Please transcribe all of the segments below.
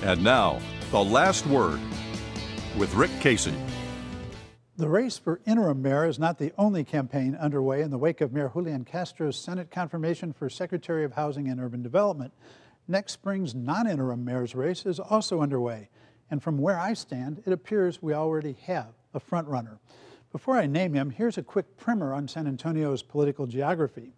And now, the last word with Rick Casey. The race for interim mayor is not the only campaign underway in the wake of Mayor Julian Castro's Senate confirmation for Secretary of Housing and Urban Development. Next spring's non-interim mayor's race is also underway. And from where I stand, it appears we already have a frontrunner. Before I name him, here's a quick primer on San Antonio's political geography.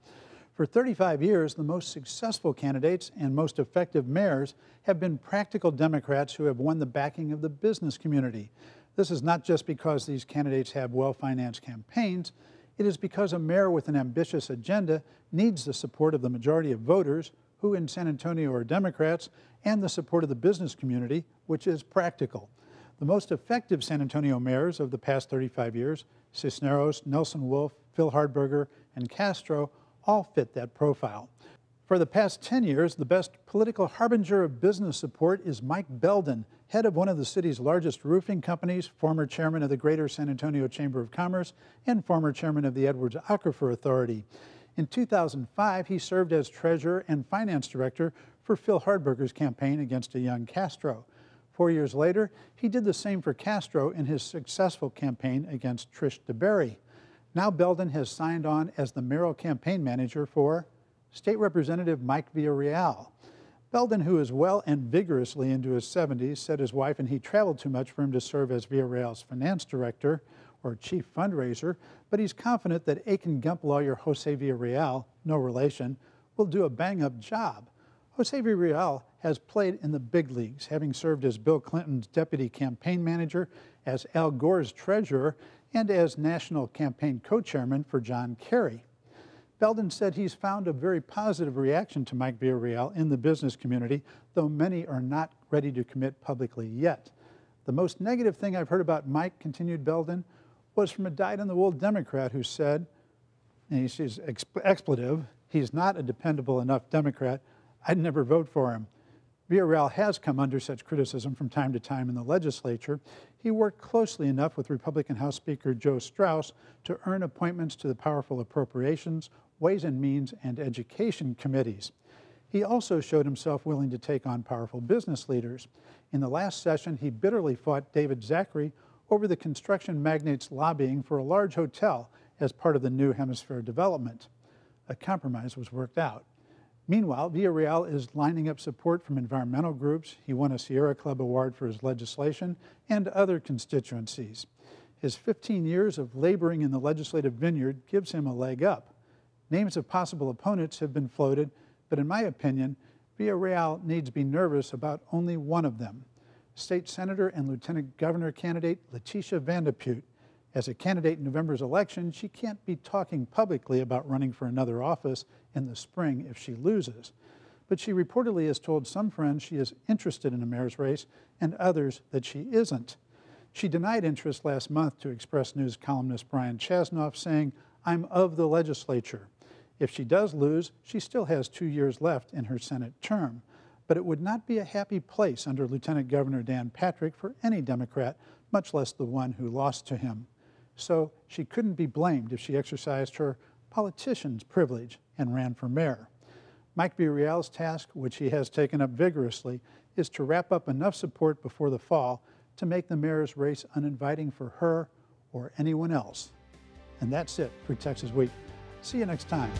For 35 years, the most successful candidates and most effective mayors have been practical Democrats who have won the backing of the business community. This is not just because these candidates have well-financed campaigns. It is because a mayor with an ambitious agenda needs the support of the majority of voters, who in San Antonio are Democrats, and the support of the business community, which is practical. The most effective San Antonio mayors of the past 35 years, Cisneros, Nelson Wolff, Phil Hardberger, and Castro, all fit that profile. For the past 10 years, the best political harbinger of business support is Mike Belden, head of one of the city's largest roofing companies, former chairman of the Greater San Antonio Chamber of Commerce, and former chairman of the Edwards Aquifer Authority. In 2005, he served as treasurer and finance director for Phil Hardberger's campaign against a young Castro. 4 years later, he did the same for Castro in his successful campaign against Trish DeBerry. Now Belden has signed on as the mayoral campaign manager for State Representative Mike Villarreal. Belden, who is well and vigorously into his 70s, said his wife and he traveled too much for him to serve as Villarreal's finance director or chief fundraiser, but he's confident that Aiken Gump lawyer Jose Villarreal, no relation, will do a bang-up job. Jose Villarreal has played in the big leagues, having served as Bill Clinton's deputy campaign manager, as Al Gore's treasurer, and as national campaign co-chairman for John Kerry. Belden said he's found a very positive reaction to Mike Villarreal in the business community, though many are not ready to commit publicly yet. The most negative thing I've heard about Mike, continued Belden, was from a dyed-in-the-wool Democrat who said, and he says expletive, he's not a dependable enough Democrat, I'd never vote for him. Villarreal has come under such criticism from time to time in the legislature. He worked closely enough with Republican House Speaker Joe Straus to earn appointments to the powerful Appropriations, Ways and Means, and Education committees. He also showed himself willing to take on powerful business leaders. In the last session, he bitterly fought David Zachary over the construction magnate's lobbying for a large hotel as part of the New Hemisphere development. A compromise was worked out. Meanwhile, Villarreal is lining up support from environmental groups. He won a Sierra Club award for his legislation and other constituencies. His 15 years of laboring in the legislative vineyard gives him a leg up. Names of possible opponents have been floated, but in my opinion, Villarreal needs to be nervous about only one of them. State Senator and Lieutenant Governor candidate Letitia Vandepute. As a candidate in November's election, she can't be talking publicly about running for another office in the spring if she loses. But she reportedly has told some friends she is interested in a mayor's race and others that she isn't. She denied interest last month to Express News columnist Brian Chasnoff, saying, "I'm of the legislature." If she does lose, she still has 2 years left in her Senate term. But it would not be a happy place under Lieutenant Governor Dan Patrick for any Democrat, much less the one who lost to him. So she couldn't be blamed if she exercised her politician's privilege and ran for mayor. Mike Villarreal's task, which he has taken up vigorously, is to wrap up enough support before the fall to make the mayor's race uninviting for her or anyone else. And that's it for Texas Week. See you next time.